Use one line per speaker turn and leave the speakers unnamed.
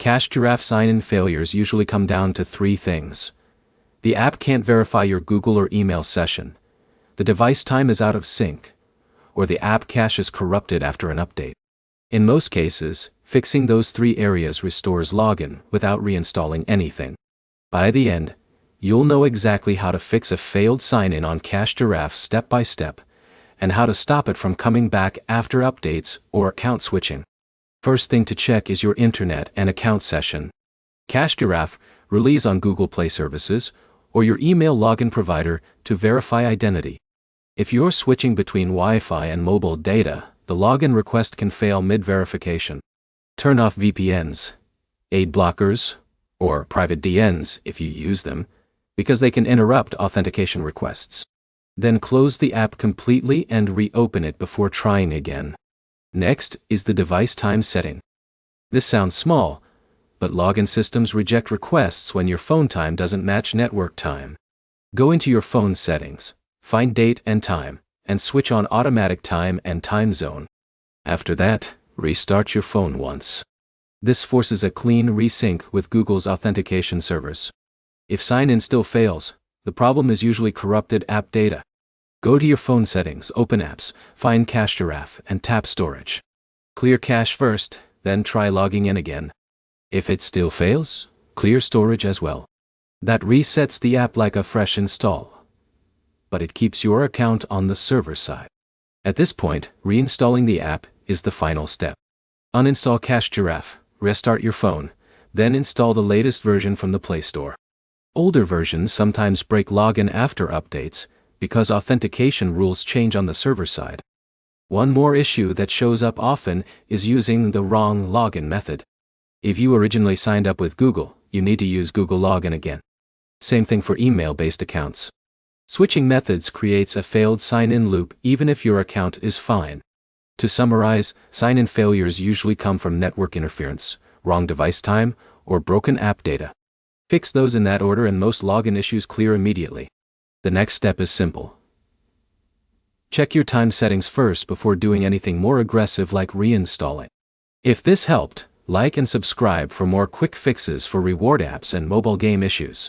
Giraffe sign-in failures usually come down to three things. The app can't verify your Google or email session, the device time is out of sync, or the app cache is corrupted after an update. In most cases, fixing those three areas restores login without reinstalling anything. By the end, you'll know exactly how to fix a failed sign-in on Giraffe step by step, and how to stop it from coming back after updates or account switching. First thing to check is your internet and account session. Giraffe relies on Google Play services or your email login provider to verify identity. If you're switching between Wi-Fi and mobile data, the login request can fail mid-verification. Turn off VPNs, ad blockers, or private DNs if you use them, because they can interrupt authentication requests. Then close the app completely and reopen it before trying again. Next is the device time setting. This sounds small, but login systems reject requests when your phone time doesn't match network time. Go into your phone settings, find date and time, and switch on automatic time and time zone. After that, restart your phone once. This forces a clean resync with Google's authentication servers. If sign-in still fails, the problem is usually corrupted app data. Go to your phone settings, open apps, find Giraffe, and tap storage. Clear cache first, then try logging in again. If it still fails, clear storage as well. That resets the app like a fresh install, but it keeps your account on the server side. At this point, reinstalling the app is the final step. Uninstall Giraffe, restart your phone, then install the latest version from the Play Store. Older versions sometimes break login after updates, because authentication rules change on the server side. One more issue that shows up often is using the wrong login method. If you originally signed up with Google, you need to use Google Login again. Same thing for email-based accounts. Switching methods creates a failed sign-in loop even if your account is fine. To summarize, sign-in failures usually come from network interference, wrong device time, or broken app data. Fix those in that order and most login issues clear immediately. The next step is simple. Check your time settings first before doing anything more aggressive like reinstalling. If this helped, like and subscribe for more quick fixes for reward apps and mobile game issues.